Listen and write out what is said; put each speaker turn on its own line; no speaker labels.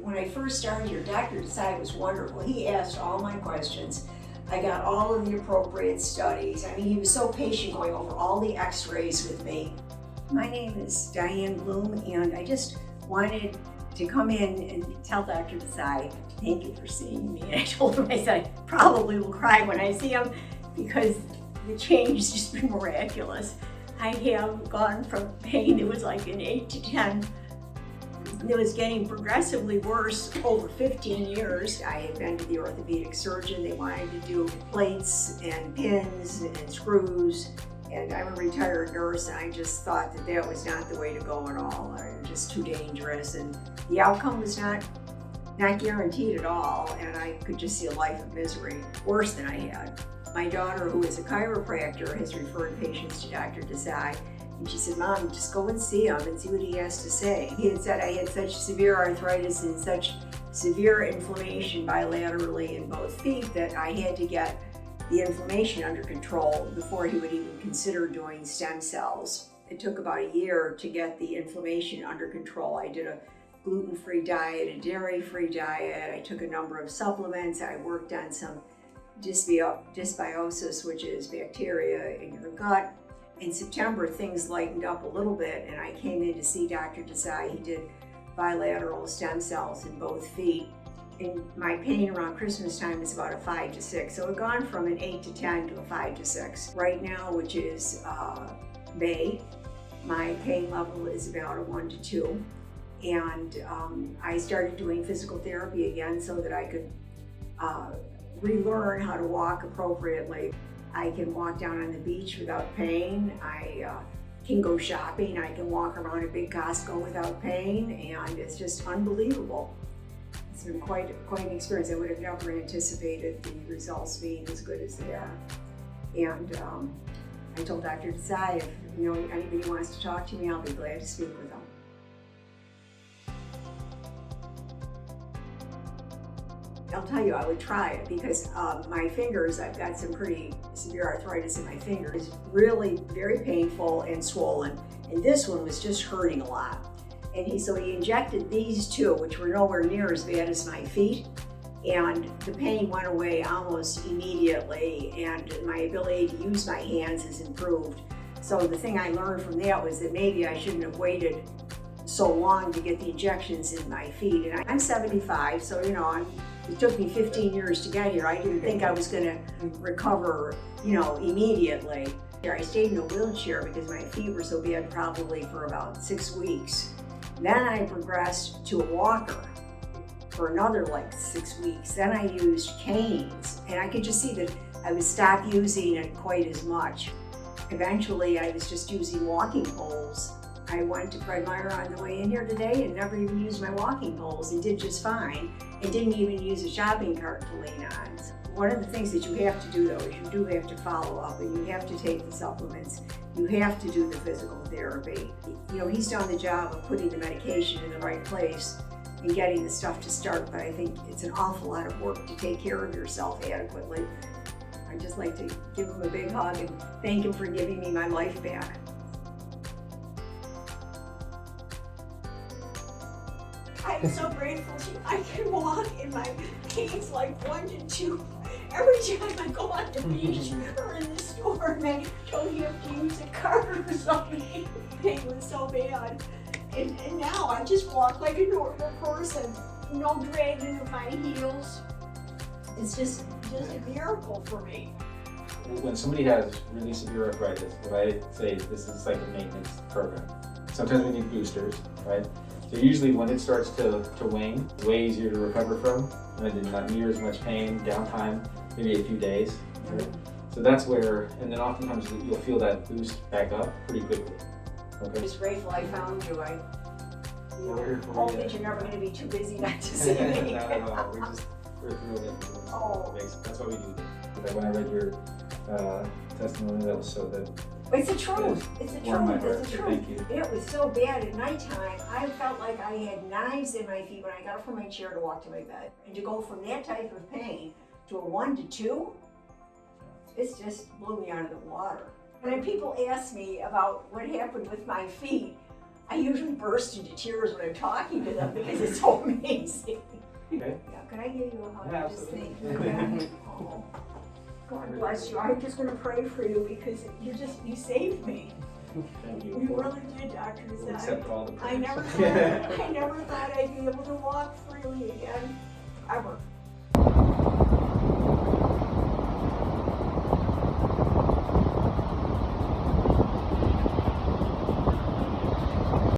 When I first started here, Dr. Desai was wonderful. He asked all my questions. I got all of the appropriate studies. I mean, he was so patient going over all the x-rays with me. My name is Diane Bloom, and I just wanted to come in and tell Dr. Desai, thank you for seeing me. And I told him, I said, I probably will cry when I see him because the change has just been miraculous. I have gone from pain that was like an 8 to 10. It was getting progressively worse over 15 years. I had been to the orthopedic surgeon. They wanted to do plates and pins and screws. And I'm a retired nurse, and I just thought that that was not the way to go at all. It was just too dangerous, and the outcome was not guaranteed at all, and I could just see a life of misery, worse than I had. My daughter, who is a chiropractor, has referred patients to Dr. Desai, and she said, Mom, just go and see him and see what he has to say. He had said I had such severe arthritis and such severe inflammation bilaterally in both feet that I had to get the inflammation under control before he would even consider doing stem cells. It took about a year to get the inflammation under control. I did a gluten-free diet, a dairy-free diet. I took a number of supplements. I worked on some dysbiosis, which is bacteria in your gut. In September, things lightened up a little bit, and I came in to see Dr. Desai. He did bilateral stem cells in both feet. And my pain around Christmas time is about a 5 to 6. So it gone from an 8 to 10 to a 5 to 6. Right now, which is May, my pain level is about a 1 to 2. And I started doing physical therapy again so that I could relearn how to walk appropriately. I can walk down on the beach without pain. I can go shopping. I can walk around a big Costco without pain, and it's just unbelievable. It's been quite an experience. I would have never anticipated the results being as good as they are. And I told Dr. Desai, if anybody wants to talk to me, I'll be glad to speak with them. I'll tell you, I would try it because my fingers, I've got some pretty severe arthritis in my fingers, really very painful and swollen. And this one was just hurting a lot. And so he injected these two, which were nowhere near as bad as my feet. And the pain went away almost immediately, and my ability to use my hands has improved. So the thing I learned from that was that maybe I shouldn't have waited so long to get the injections in my feet. And I'm 75, so it took me 15 years to get here. I didn't think I was going to recover, immediately. I stayed in a wheelchair because my feet were so bad probably for about 6 weeks. Then I progressed to a walker for another 6 weeks. Then I used canes, and I could just see that I would stop using it quite as much. Eventually, I was just using walking poles. I went to Fred Meyer on the way in here today and never even used my walking poles and did just fine, and didn't even use a shopping cart to lean on. One of the things that you have to do though is you do have to follow up, and you have to take the supplements. You have to do the physical therapy. He's done the job of putting the medication in the right place and getting the stuff to start, but I think it's an awful lot of work to take care of yourself adequately. I'd just like to give him a big hug and thank him for giving me my life back. I'm so grateful I can walk in my pain's like 1 to 2. Every time I go on the beach or in the store and I don't have to use a cart or something, pain was so bad. And now I just walk like a normal person, no dragging of my heels. It's just a miracle for me.
When somebody has really severe arthritis, if I say this is like a maintenance program, sometimes we need boosters, right? So usually when it starts to wane, it's way easier to recover from, and not near as much pain, downtime, maybe a few days. Right? So that's where, and then oftentimes you'll feel that boost back up pretty quickly. Okay.
I'm just grateful I found you. I hope that you're never going to be too busy not to see me.
Not at all. We're thrilled that you're doing so. That's why we do this. When I read your testimony, that was so good.
It's the truth. It's the truth. It's the truth.
Thank you.
It was so bad at nighttime. I felt like I had knives in my feet when I got up from my chair to walk to my bed. And to go from that type of pain to a 1 to 2, it's just blew me out of the water. When people ask me about what happened with my feet, I usually burst into tears when I'm talking to them because it's so amazing.
Okay.
Yeah, can I give you a hug?
Yeah,
Just
absolutely.
thank you. Oh, God bless you. I'm just going to pray for you because you saved me.
Thank you.
You really did, Dr.
We'll accept all the
I
prayers.
never thought I'd be able to walk freely again, ever.